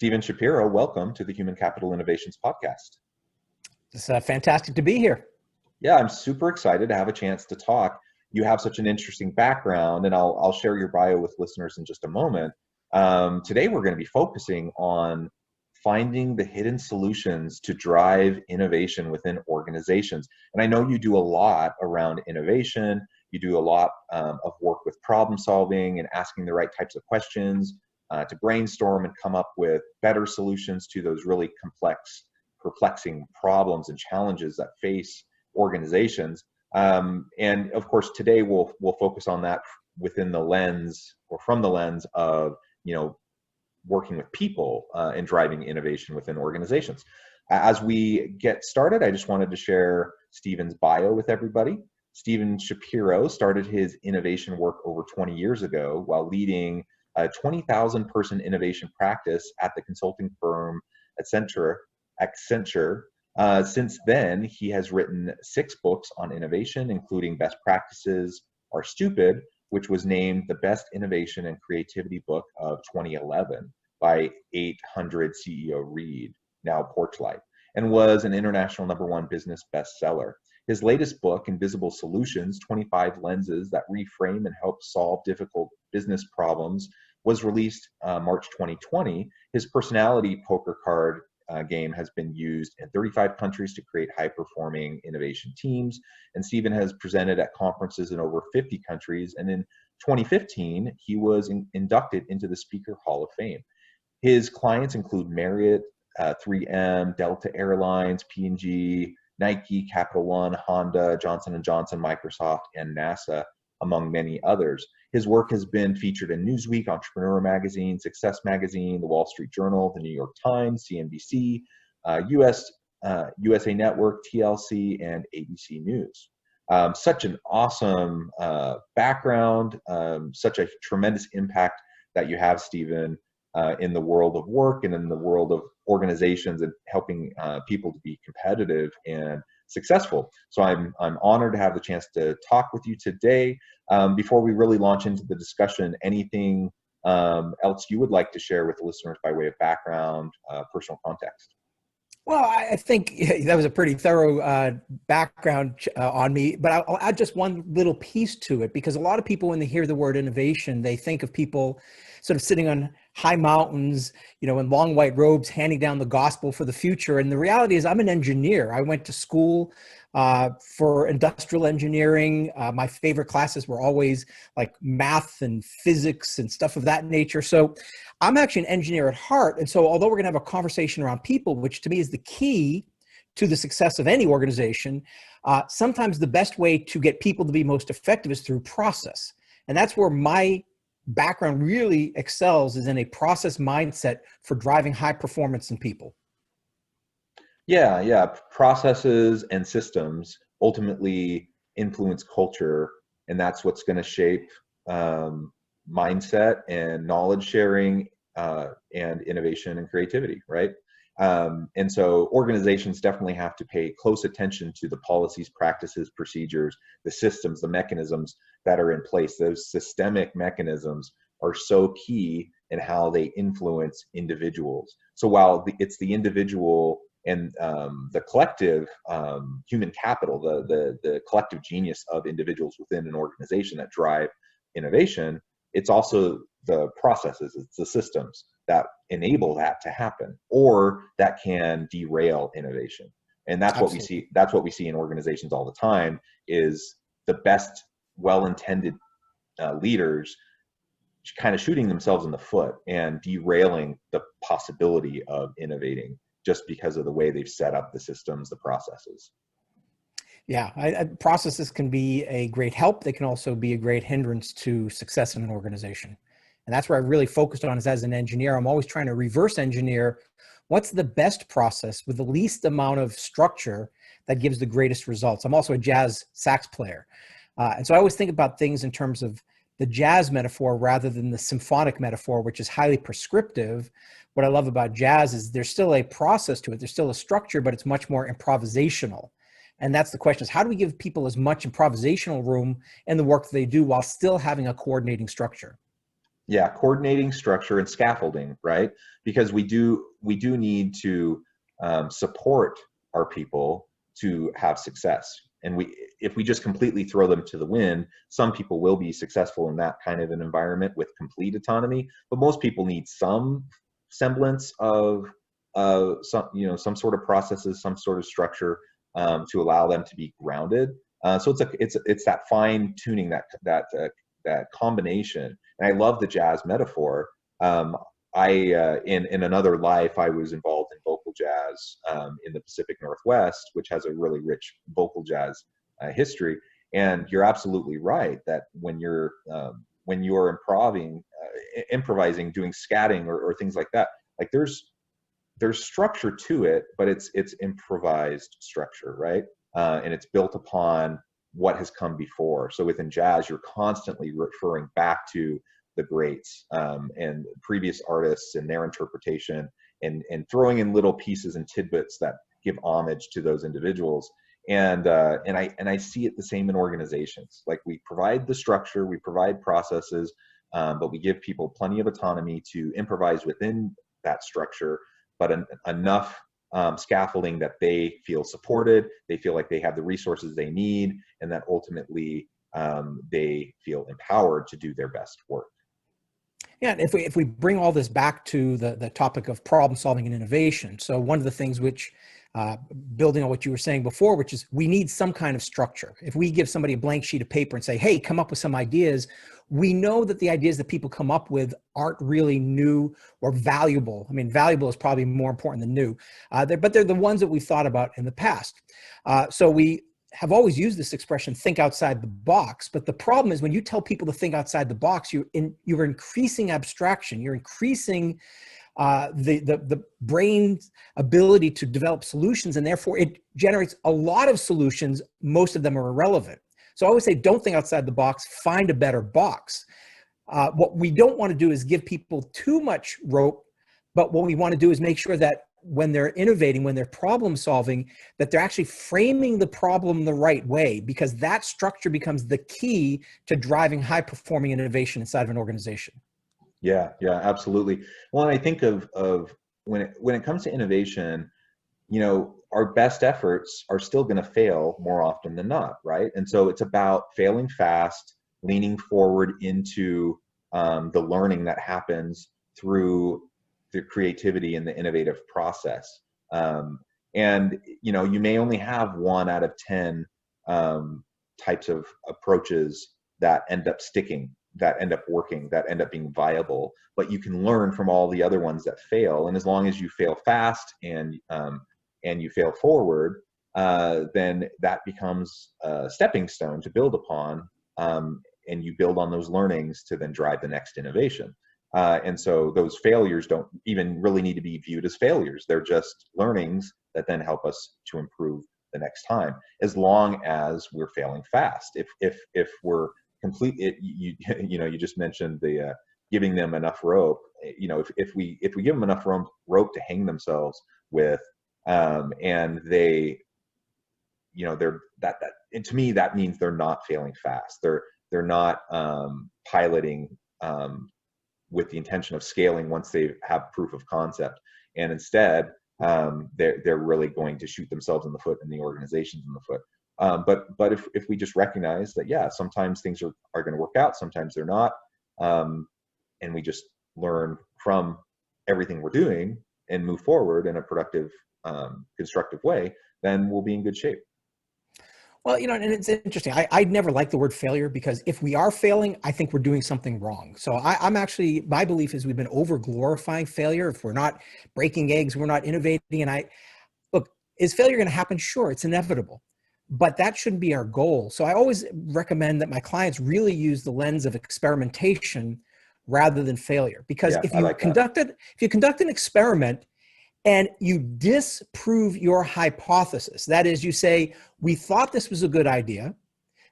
Stephen Shapiro, welcome to the Human Capital Innovations Podcast. It's fantastic to be here. Yeah, I'm super excited to have a chance to talk. You have such an interesting background, and I'll share your bio with listeners in just a moment. Today, we're going to be focusing on finding the hidden solutions to drive innovation within organizations. And I know you do a lot around innovation. You do a lot of work with problem solving and asking the right types of questions to brainstorm and come up with better solutions to those really complex, perplexing problems and challenges that face organizations. And of course, today we'll focus on that within the lens or from the lens of, working with people and driving innovation within organizations. As we get started, I just wanted to share Stephen's bio with everybody. Stephen Shapiro started his innovation work over 20 years ago while leading a 20,000 person innovation practice at the consulting firm Accenture. Since then, he has written 6 books on innovation, including Best Practices Are Stupid, which was named the Best Innovation and Creativity Book of 2011 by 800 CEO Read, now Porchlight, and was an international #1 business bestseller. His latest book, Invisible Solutions, 25 Lenses That Reframe and Help Solve Difficult Business Problems, was released March 2020. His personality poker card game has been used in 35 countries to create high-performing innovation teams, and Stephen has presented at conferences in over 50 countries, and in 2015, he was inducted into the Speaker Hall of Fame. His clients include Marriott, 3M, Delta Airlines, P&G, Nike, Capital One, Honda, Johnson & Johnson, Microsoft, and NASA, among many others. His work has been featured in Newsweek, Entrepreneur Magazine, Success Magazine, The Wall Street Journal, The New York Times, CNBC, USA Network, TLC, and ABC News. Such an awesome background, such a tremendous impact that you have, Stephen, in the world of work and in the world of organizations and helping people to be competitive and successful. So I'm honored to have the chance to talk with you today. Before we really launch into the discussion, anything else you would like to share with listeners by way of background, personal context? Well, I think that was a pretty thorough background on me, but I'll add just one little piece to it, because a lot of people, when they hear the word innovation, they think of people sort of sitting on high mountains, in long white robes, handing down the gospel for the future. And the reality is I'm an engineer. I went to school for industrial engineering. My favorite classes were always like math and physics and stuff of that nature. So I'm actually an engineer at heart. And so although we're going to have a conversation around people, which to me is the key to the success of any organization, sometimes the best way to get people to be most effective is through process. And that's where my background really excels, is in a process mindset for driving high performance in people. Yeah. Processes and systems ultimately influence culture, and that's what's going to shape mindset and knowledge sharing and innovation and creativity, right? And so organizations definitely have to pay close attention to the policies, practices, procedures, the systems, the mechanisms that are in place. Those systemic mechanisms are so key in how they influence individuals. So while it's the individual and the collective human capital, the collective genius of individuals within an organization that drive innovation, it's also the processes, it's the systems that enable that to happen, or that can derail innovation. And that's Absolutely. What we see. That's what we see in organizations all the time, is the best well-intended leaders kind of shooting themselves in the foot and derailing the possibility of innovating just because of the way they've set up the systems, the processes. Yeah, processes can be a great help. They can also be a great hindrance to success in an organization. And that's where I really focused on, is as an engineer, I'm always trying to reverse engineer what's the best process with the least amount of structure that gives the greatest results. I'm also a jazz sax player. And so I always think about things in terms of the jazz metaphor rather than the symphonic metaphor, which is highly prescriptive. What I love about jazz is there's still a process to it. There's still a structure, but it's much more improvisational. And that's the question, is how do we give people as much improvisational room in the work that they do while still having a coordinating structure? Yeah, coordinating, structure, and scaffolding, right? Because we do need to support our people to have success. And if we just completely throw them to the wind, some people will be successful in that kind of an environment with complete autonomy. But most people need some semblance of some sort of processes, some sort of structure to allow them to be grounded. So it's that fine tuning, that combination. And I love the jazz metaphor. In another life, I was involved in vocal jazz in the Pacific Northwest, which has a really rich vocal jazz history. And you're absolutely right that when you're improvising, doing scatting or things like that, like there's structure to it, but it's improvised structure, right? And it's built upon what has come before. So within jazz, you're constantly referring back to the greats and previous artists and their interpretation, and throwing in little pieces and tidbits that give homage to those individuals. And I see it the same in organizations. Like, we provide the structure, we provide processes, but we give people plenty of autonomy to improvise within that structure, but enough scaffolding that they feel supported, they feel like they have the resources they need, and that ultimately they feel empowered to do their best work. Yeah, and if we bring all this back to the topic of problem solving and innovation, so one of the things which, building on what you were saying before, which is we need some kind of structure. If we give somebody a blank sheet of paper and say, hey, come up with some ideas, we know that the ideas that people come up with aren't really new or valuable. I mean, valuable is probably more important than new, but they're the ones that we've thought about in the past. So we have always used this expression, think outside the box. But the problem is when you tell people to think outside the box, you're increasing abstraction. You're increasing the brain's ability to develop solutions, and therefore it generates a lot of solutions. Most of them are irrelevant. So I always say, don't think outside the box, find a better box. What we don't want to do is give people too much rope, but what we want to do is make sure that when they're innovating, when they're problem solving, that they're actually framing the problem the right way, because that structure becomes the key to driving high performing innovation inside of an organization. Yeah, absolutely. Well, and I think of when it comes to innovation, our best efforts are still going to fail more often than not, right? And so it's about failing fast, leaning forward into the learning that happens through the creativity and the innovative process. And you may only have 1 out of 10 types of approaches that end up sticking, that end up working, that end up being viable, but you can learn from all the other ones that fail. And as long as you fail fast and you fail forward, then that becomes a stepping stone to build upon, and you build on those learnings to then drive the next innovation. And so those failures don't even really need to be viewed as failures. They're just learnings that then help us to improve the next time, as long as we're failing fast. If we're complete, you just mentioned the giving them enough rope. If we give them enough rope to hang themselves with, and they, they're and to me that means they're not failing fast. They're not piloting with the intention of scaling once they have proof of concept, and instead they're really going to shoot themselves in the foot and the organizations in the foot. But if we just recognize that, yeah, sometimes things are going to work out, sometimes they're not, and we just learn from everything we're doing and move forward in a productive, constructive way, then we'll be in good shape. Well, and it's interesting. I'd never liked the word failure, because if we are failing, I think we're doing something wrong. So I'm actually, my belief is we've been over glorifying failure. If we're not breaking eggs, we're not innovating. And look, is failure going to happen? Sure, it's inevitable, but that shouldn't be our goal. So I always recommend that my clients really use the lens of experimentation rather than failure, because if you conduct an experiment and you disprove your hypothesis, that is, you say, we thought this was a good idea,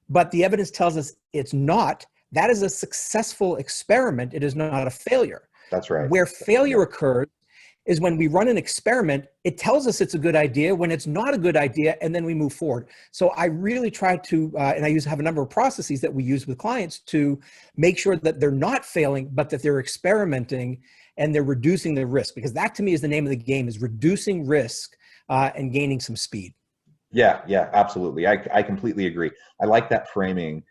but the evidence tells us it's not, that is a successful experiment. It is not a failure. That's right. Where failure occurs is when we run an experiment, it tells us it's a good idea when it's not a good idea, and then we move forward. So I really try to, and I have a number of processes that we use with clients to make sure that they're not failing, but that they're experimenting and they're reducing the risk, because that to me is the name of the game, is reducing risk and gaining some speed. Yeah, absolutely. I completely agree. I like that framing.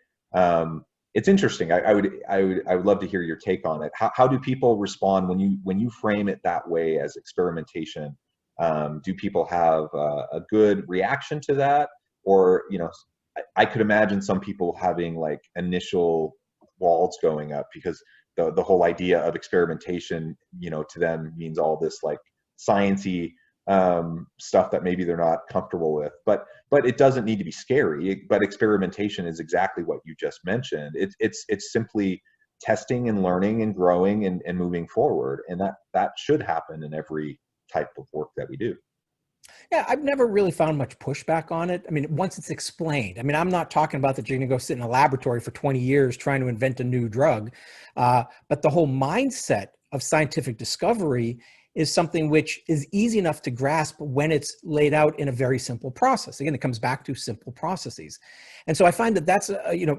It's interesting. I would love to hear your take on it. How do people respond when you frame it that way as experimentation? Do people have a good reaction to that, or I could imagine some people having like initial walls going up because the whole idea of experimentation, to them means all this like sciencey stuff that maybe they're not comfortable with, but it doesn't need to be scary. But experimentation is exactly what you just mentioned. It's simply testing and learning and growing and moving forward, and that should happen in every type of work that we do. Yeah, I've never really found much pushback on it. I mean, once it's explained. I mean, I'm not talking about that you're going to go sit in a laboratory for 20 years trying to invent a new drug, but the whole mindset of scientific discovery is something which is easy enough to grasp when it's laid out in a very simple process. Again, it comes back to simple processes. And so I find that that's,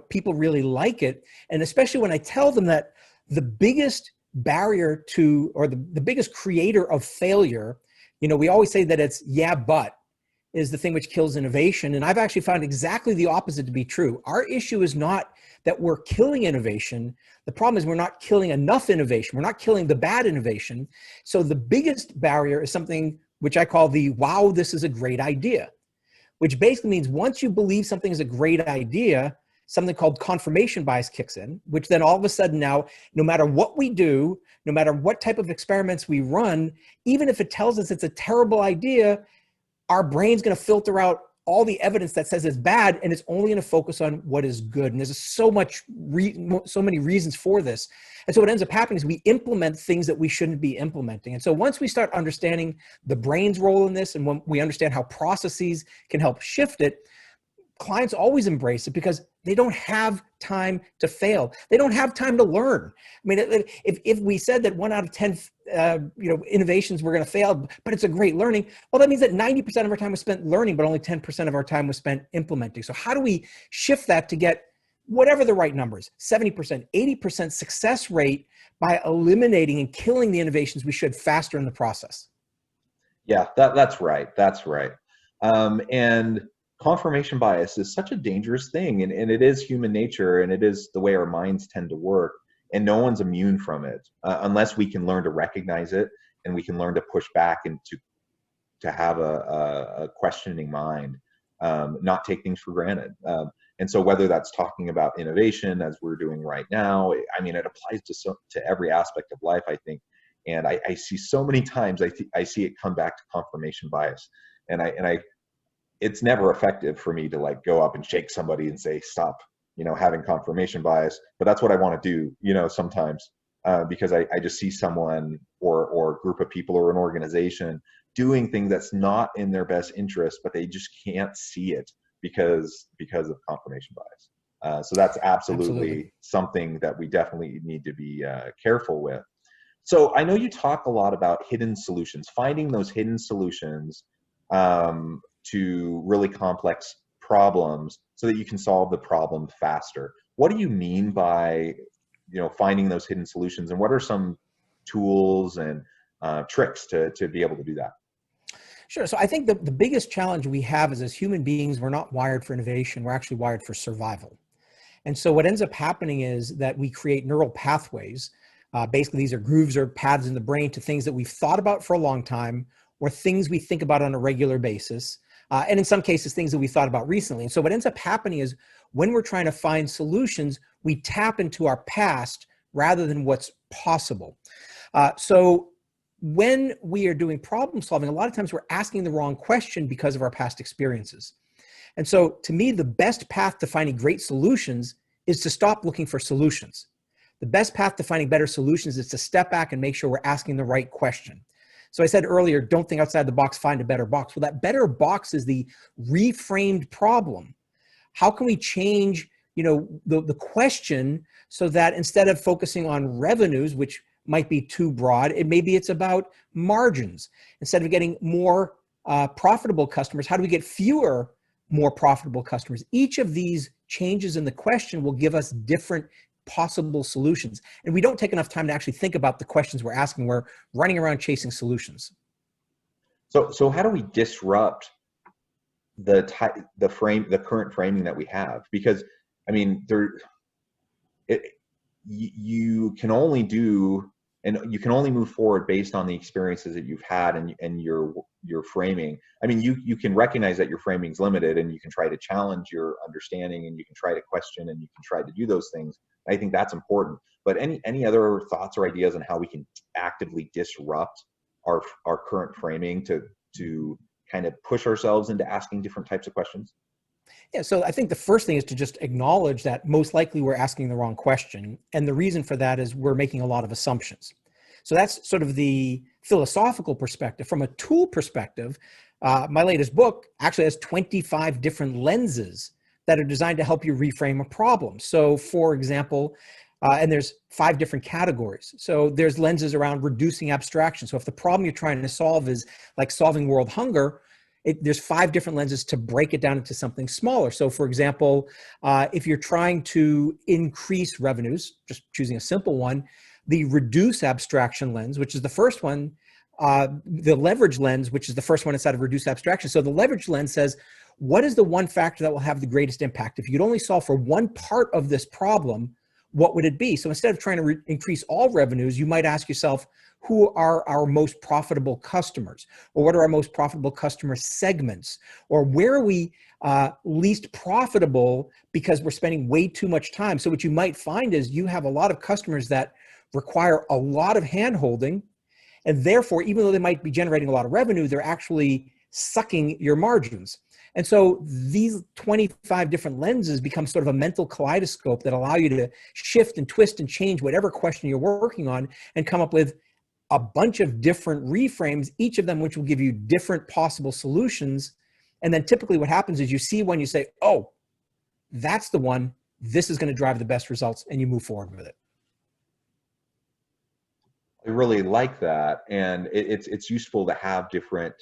people really like it. And especially when I tell them that the biggest barrier to, or the biggest creator of failure, we always say that it's yeah, but is the thing which kills innovation. And I've actually found exactly the opposite to be true. Our issue is not that we're killing innovation. The problem is we're not killing enough innovation. We're not killing the bad innovation. So the biggest barrier is something which I call the wow, this is a great idea, which basically means once you believe something is a great idea, something called confirmation bias kicks in, which then all of a sudden now, no matter what we do, no matter what type of experiments we run, even if it tells us it's a terrible idea, our brain's going to filter out all the evidence that says it's bad, and it's only going to focus on what is good. And there's so many reasons for this. And so what ends up happening is we implement things that we shouldn't be implementing. And so once we start understanding the brain's role in this, and when we understand how processes can help shift it, clients always embrace it because they don't have time to fail. They don't have time to learn. I mean, if we said that 1 out of 10, innovations were going to fail, but it's a great learning, well, that means that 90% of our time was spent learning, but only 10% of our time was spent implementing. So how do we shift that to get whatever the right numbers, 70%, 80% success rate by eliminating and killing the innovations we should faster in the process? Yeah, that's right. That's right. And confirmation bias is such a dangerous thing, and it is human nature, and it is the way our minds tend to work, and no one's immune from it unless we can learn to recognize it, and we can learn to push back and to have a questioning mind, not take things for granted. And so whether that's talking about innovation as we're doing right now, I mean, it applies to every aspect of life, I think. And I see so many times I see it come back to confirmation bias, and it's never effective for me to like go up and shake somebody and say, stop, having confirmation bias. But that's what I want to do, sometimes, because I just see someone or a group of people or an organization doing things that's not in their best interest, but they just can't see it because of confirmation bias. So that's absolutely something that we definitely need to be careful with. So I know you talk a lot about hidden solutions, finding those hidden solutions to really complex problems so that you can solve the problem faster. What do you mean by, finding those hidden solutions, and what are some tools and tricks to be able to do that? Sure. So I think the biggest challenge we have is as human beings, we're not wired for innovation. We're actually wired for survival. And so what ends up happening is that we create neural pathways. Basically, these are grooves or paths in the brain to things that we've thought about for a long time, or things we think about on a regular basis. And in some cases, things that we thought about recently. And so what ends up happening is when we're trying to find solutions, we tap into our past rather than what's possible. So when we are doing problem solving, a lot of times we're asking the wrong question because of our past experiences. And so to me, the best path to finding great solutions is to stop looking for solutions. The best path to finding better solutions is to step back and make sure we're asking the right question. So I said earlier, don't think outside the box, find a better box. Well, that better box is the reframed problem. How can we change, the question so that instead of focusing on revenues, which might be too broad. Maybe it's about margins. Instead of getting more profitable customers, how do we get fewer more profitable customers? Each of these changes in the question will give us different possible solutions. And we don't take enough time to actually think about the questions we're asking. We're running around chasing solutions. So how do we disrupt the current framing that we have? Because I mean, you can only do, and you can only move forward based on the experiences that you've had and your framing. I mean, you can recognize that your framing is limited, and you can try to challenge your understanding, and you can try to question, and you can try to do those things. I think that's important. But any other thoughts or ideas on how we can actively disrupt our current framing to kind of push ourselves into asking different types of questions? Yeah, so I think the first thing is to just acknowledge that most likely we're asking the wrong question. And the reason for that is we're making a lot of assumptions. So that's sort of the philosophical perspective. From a tool perspective, my latest book actually has 25 different lenses that are designed to help you reframe a problem. So for example, and there's 5 different categories. So there's lenses around reducing abstraction. So if the problem you're trying to solve is like solving world hunger, there's 5 different lenses to break it down into something smaller. So for example, if you're trying to increase revenues, just choosing a simple one, the reduce abstraction lens, which is the first one, the leverage lens, which is the first one inside of reduce abstraction. So the leverage lens says, what is the one factor that will have the greatest impact? If you could only solve for one part of this problem, what would it be? So instead of trying to increase all revenues, you might ask yourself, who are our most profitable customers? Or what are our most profitable customer segments? Or where are we least profitable because we're spending way too much time? So what you might find is you have a lot of customers that require a lot of hand-holding, and therefore, even though they might be generating a lot of revenue, they're actually sucking your margins. And so these 25 different lenses become sort of a mental kaleidoscope that allow you to shift and twist and change whatever question you're working on and come up with a bunch of different reframes, each of them which will give you different possible solutions. And then typically what happens is you see one, you say, oh, that's the one, this is going to drive the best results, and you move forward with it. I really like that. And it's useful to have different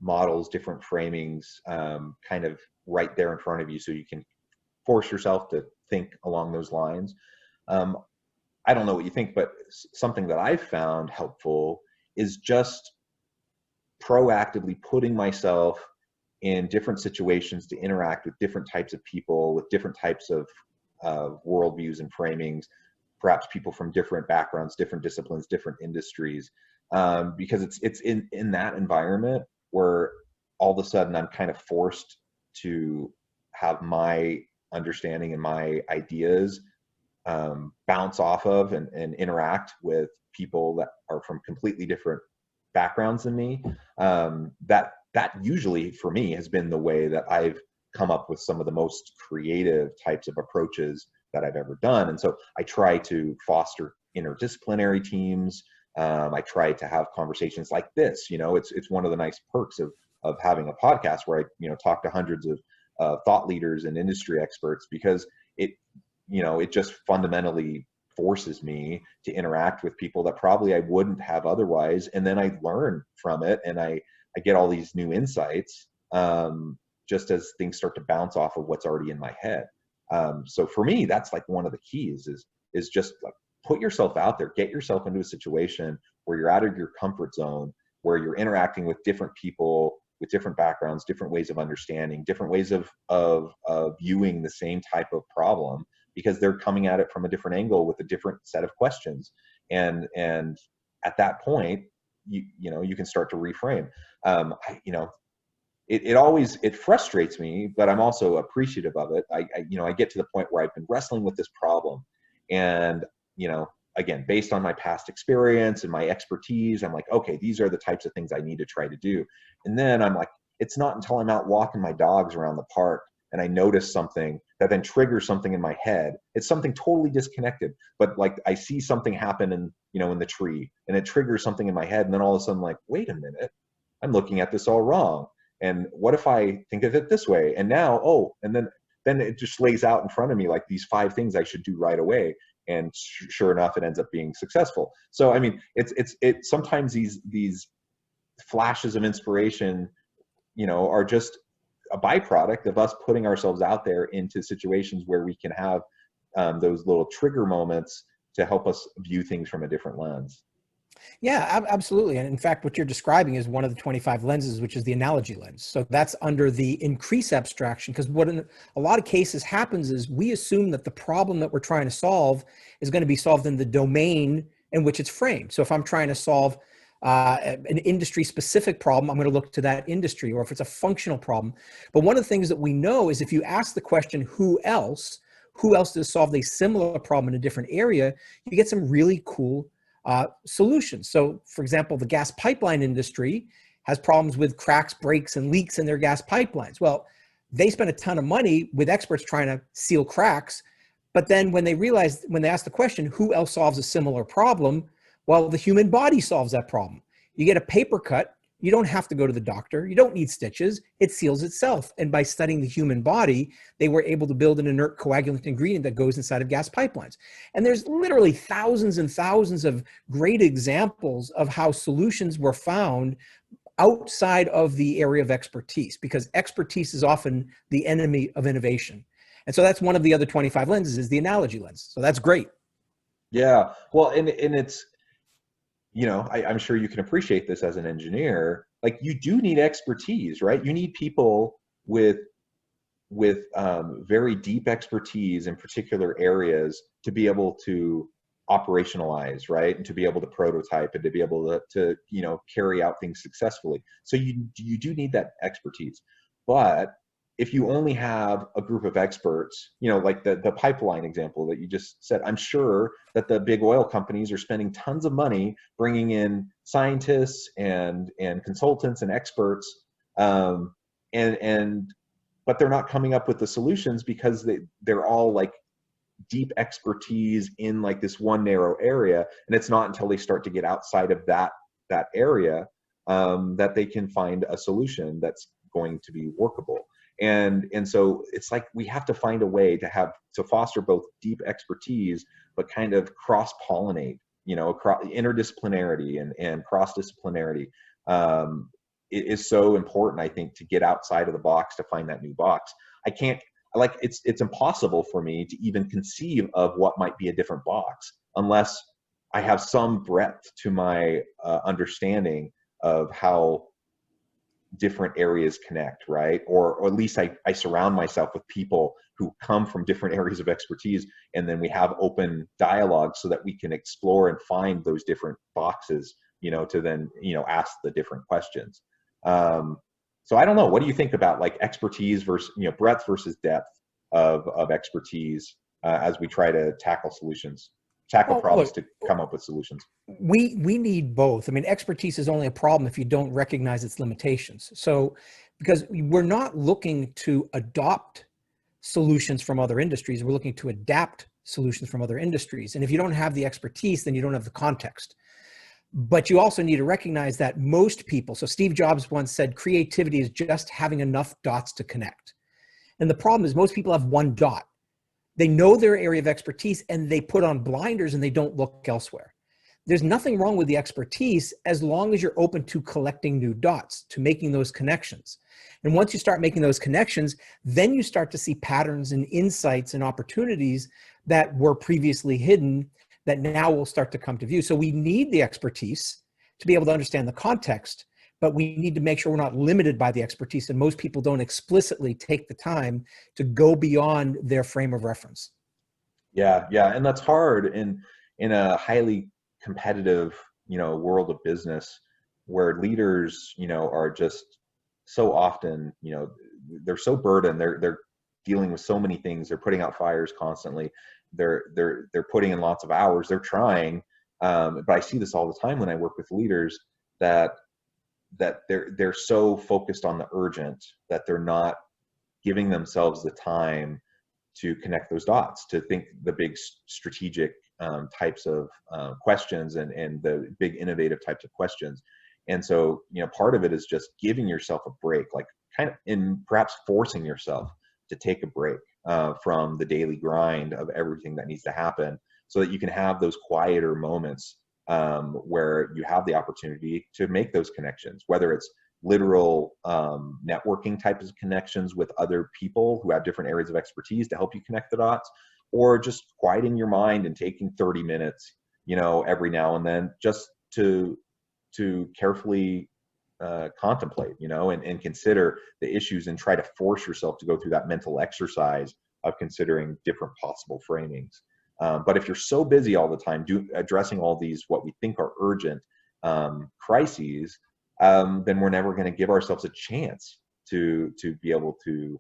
models, different framings kind of right there in front of you, so you can force yourself to think along those lines. I don't know what you think, but something that I've found helpful is just proactively putting myself in different situations to interact with different types of people, with different types of worldviews and framings, perhaps people from different backgrounds, different disciplines, different industries, because it's in that environment where all of a sudden I'm kind of forced to have my understanding and my ideas bounce off of and interact with people that are from completely different backgrounds than me. That usually for me has been the way that I've come up with some of the most creative types of approaches that I've ever done. And so I try to foster interdisciplinary teams. I try to have conversations like this. You know, it's one of the nice perks of having a podcast where I talk to hundreds of thought leaders and industry experts, because it just fundamentally forces me to interact with people that probably I wouldn't have otherwise. And then I learn from it, and I get all these new insights just as things start to bounce off of what's already in my head. So for me, that's like one of the keys is just like put yourself out there, get yourself into a situation where you're out of your comfort zone, where you're interacting with different people with different backgrounds, different ways of understanding, different ways of viewing the same type of problem, because they're coming at it from a different angle with a different set of questions. And at that point, you can start to reframe. It frustrates me, but I'm also appreciative of it. I get to the point where I've been wrestling with this problem, and again, based on my past experience and my expertise, I'm like, okay, these are the types of things I need to try to do. And then I'm like, it's not until I'm out walking my dogs around the park and I notice something that then triggers something in my head. It's something totally disconnected, but like I see something happen in the tree, and it triggers something in my head. And then all of a sudden, like, wait a minute, I'm looking at this all wrong. And what if I think of it this way? And now, and then it just lays out in front of me like these 5 things I should do right away. sure enough, it ends up being successful. So I mean, it's sometimes these flashes of inspiration, are just a byproduct of us putting ourselves out there into situations where we can have those little trigger moments to help us view things from a different lens. Yeah, absolutely. And in fact, what you're describing is one of the 25 lenses, which is the analogy lens. So that's under the increase abstraction, because what in a lot of cases happens is we assume that the problem that we're trying to solve is going to be solved in the domain in which it's framed. So if I'm trying to solve an industry specific problem, I'm going to look to that industry, or if it's a functional problem. But one of the things that we know is if you ask the question, who else has solved a similar problem in a different area, you get some really cool solutions. So for example, the gas pipeline industry has problems with cracks, breaks, and leaks in their gas pipelines. Well, they spend a ton of money with experts trying to seal cracks. But then when they ask the question, who else solves a similar problem? Well, the human body solves that problem. You get a paper cut. You don't have to go to the doctor. You don't need stitches. It seals itself. And by studying the human body, they were able to build an inert coagulant ingredient that goes inside of gas pipelines. And there's literally thousands and thousands of great examples of how solutions were found outside of the area of expertise, because expertise is often the enemy of innovation. And so that's one of the other 25 lenses, is the analogy lens. So that's great. Yeah. Well, and it's, I'm sure you can appreciate this as an engineer. Like, you do need expertise, right? You need people with very deep expertise in particular areas to be able to operationalize, right? And to be able to prototype and to be able to carry out things successfully. So you do need that expertise. But if you only have a group of experts, like the pipeline example that you just said, I'm sure that the big oil companies are spending tons of money bringing in scientists and consultants and experts, but they're not coming up with the solutions because they're all like deep expertise in like this one narrow area. And it's not until they start to get outside of that area that they can find a solution that's going to be workable. And so it's like we have to find a way to foster both deep expertise, but kind of cross-pollinate, across interdisciplinarity and cross-disciplinarity. It is so important, I think, to get outside of the box to find that new box. It's impossible for me to even conceive of what might be a different box unless I have some breadth to my understanding of how different areas connect, right? Or at least I surround myself with people who come from different areas of expertise, and then we have open dialogue so that we can explore and find those different boxes, to then, ask the different questions. So I don't know, what do you think about like expertise versus, breadth versus depth of expertise as we try to tackle problems to come up with solutions? We need both. I mean, expertise is only a problem if you don't recognize its limitations. So, because we're not looking to adopt solutions from other industries, we're looking to adapt solutions from other industries. And if you don't have the expertise, then you don't have the context. But you also need to recognize that most people, so Steve Jobs once said, creativity is just having enough dots to connect. And the problem is most people have one dot. They know their area of expertise and they put on blinders and they don't look elsewhere. There's nothing wrong with the expertise as long as you're open to collecting new dots, to making those connections. And once you start making those connections, then you start to see patterns and insights and opportunities that were previously hidden that now will start to come to view. So we need the expertise to be able to understand the context, but we need to make sure we're not limited by the expertise. And most people don't explicitly take the time to go beyond their frame of reference. Yeah. And that's hard in a highly competitive, world of business where leaders, are just so often, they're so burdened. They're dealing with so many things. They're putting out fires constantly. They're putting in lots of hours. They're trying. But I see this all the time when I work with leaders that they're so focused on the urgent that they're not giving themselves the time to connect those dots, to think the big strategic types of questions and the big innovative types of questions. And so, part of it is just giving yourself a break, like kind of, and perhaps forcing yourself to take a break from the daily grind of everything that needs to happen, so that you can have those quieter moments where you have the opportunity to make those connections, whether it's literal networking types of connections with other people who have different areas of expertise to help you connect the dots, or just quieting your mind and taking 30 minutes, every now and then, just to carefully contemplate, and consider the issues, and try to force yourself to go through that mental exercise of considering different possible framings. But if you're so busy all the time addressing all these what we think are urgent crises, then we're never going to give ourselves a chance to be able to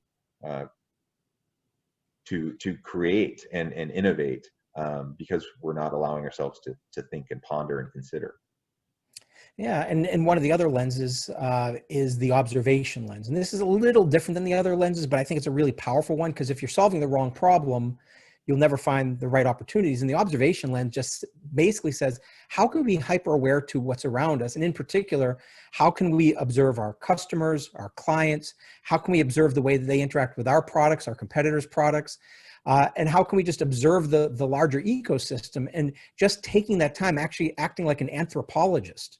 create and innovate, because we're not allowing ourselves to think and ponder and consider. Yeah, and one of the other lenses is the observation lens. And this is a little different than the other lenses, but I think it's a really powerful one, because if you're solving the wrong problem, you'll never find the right opportunities. And the observation lens just basically says, how can we be hyper aware to what's around us? And in particular, how can we observe our customers, our clients? How can we observe the way that they interact with our products, our competitors' products? And how can we just observe the larger ecosystem, and just taking that time, actually acting like an anthropologist,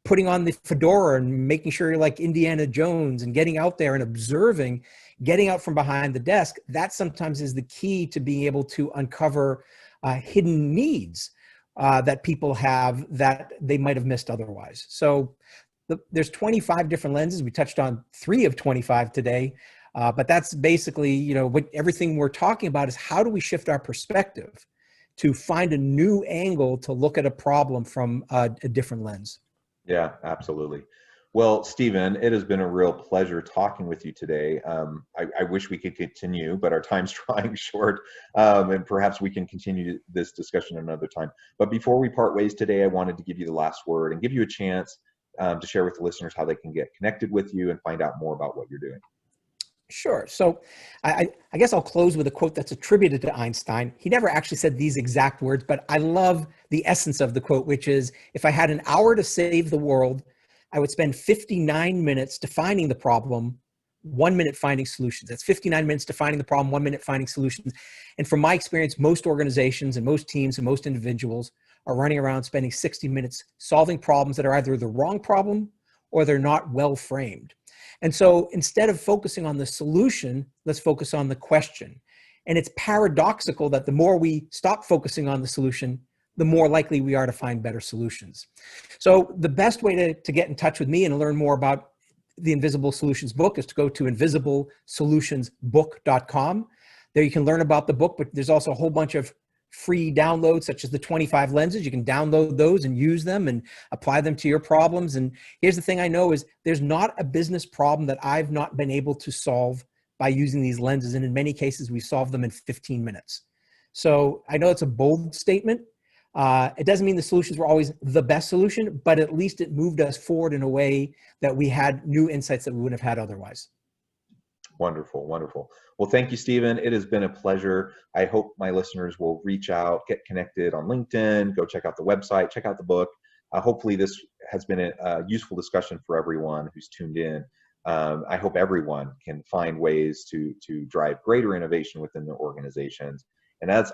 putting on the fedora and making sure you're like Indiana Jones and getting out there and observing, getting out from behind the desk. That sometimes is the key to being able to uncover hidden needs that people have that they might have missed otherwise. So there's 25 different lenses. We touched on 3 of 25 today, but that's basically, what everything we're talking about is, how do we shift our perspective to find a new angle to look at a problem from a different lens? Yeah, absolutely. Well, Stephen, it has been a real pleasure talking with you today. I wish we could continue, but our time's drawing short, and perhaps we can continue this discussion another time. But before we part ways today, I wanted to give you the last word and give you a chance to share with the listeners how they can get connected with you and find out more about what you're doing. Sure. So I guess I'll close with a quote that's attributed to Einstein. He never actually said these exact words, but I love the essence of the quote, which is, if I had an hour to save the world, I would spend 59 minutes defining the problem, 1 minute finding solutions. That's 59 minutes defining the problem, 1 minute finding solutions. And from my experience, most organizations and most teams and most individuals are running around spending 60 minutes solving problems that are either the wrong problem or they're not well framed. And so instead of focusing on the solution, let's focus on the question. And it's paradoxical that the more we stop focusing on the solution, the more likely we are to find better solutions. So the best way to get in touch with me and learn more about the Invisible Solutions book is to go to invisiblesolutionsbook.com. There you can learn about the book, but there's also a whole bunch of free downloads, such as the 25 lenses. You can download those and use them and apply them to your problems. And here's the thing I know is, there's not a business problem that I've not been able to solve by using these lenses. And in many cases, we solve them in 15 minutes. So I know it's a bold statement. It doesn't mean the solutions were always the best solution, but at least it moved us forward in a way that we had new insights that we wouldn't have had otherwise. Wonderful, wonderful. Well, thank you, Stephen. It has been a pleasure. I hope my listeners will reach out, get connected on LinkedIn, go check out the website, check out the book. Hopefully this has been a useful discussion for everyone who's tuned in. I hope everyone can find ways to drive greater innovation within their organizations. And as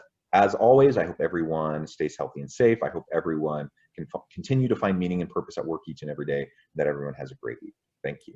always, I hope everyone stays healthy and safe. I hope everyone can continue to find meaning and purpose at work each and every day, and that everyone has a great week. Thank you.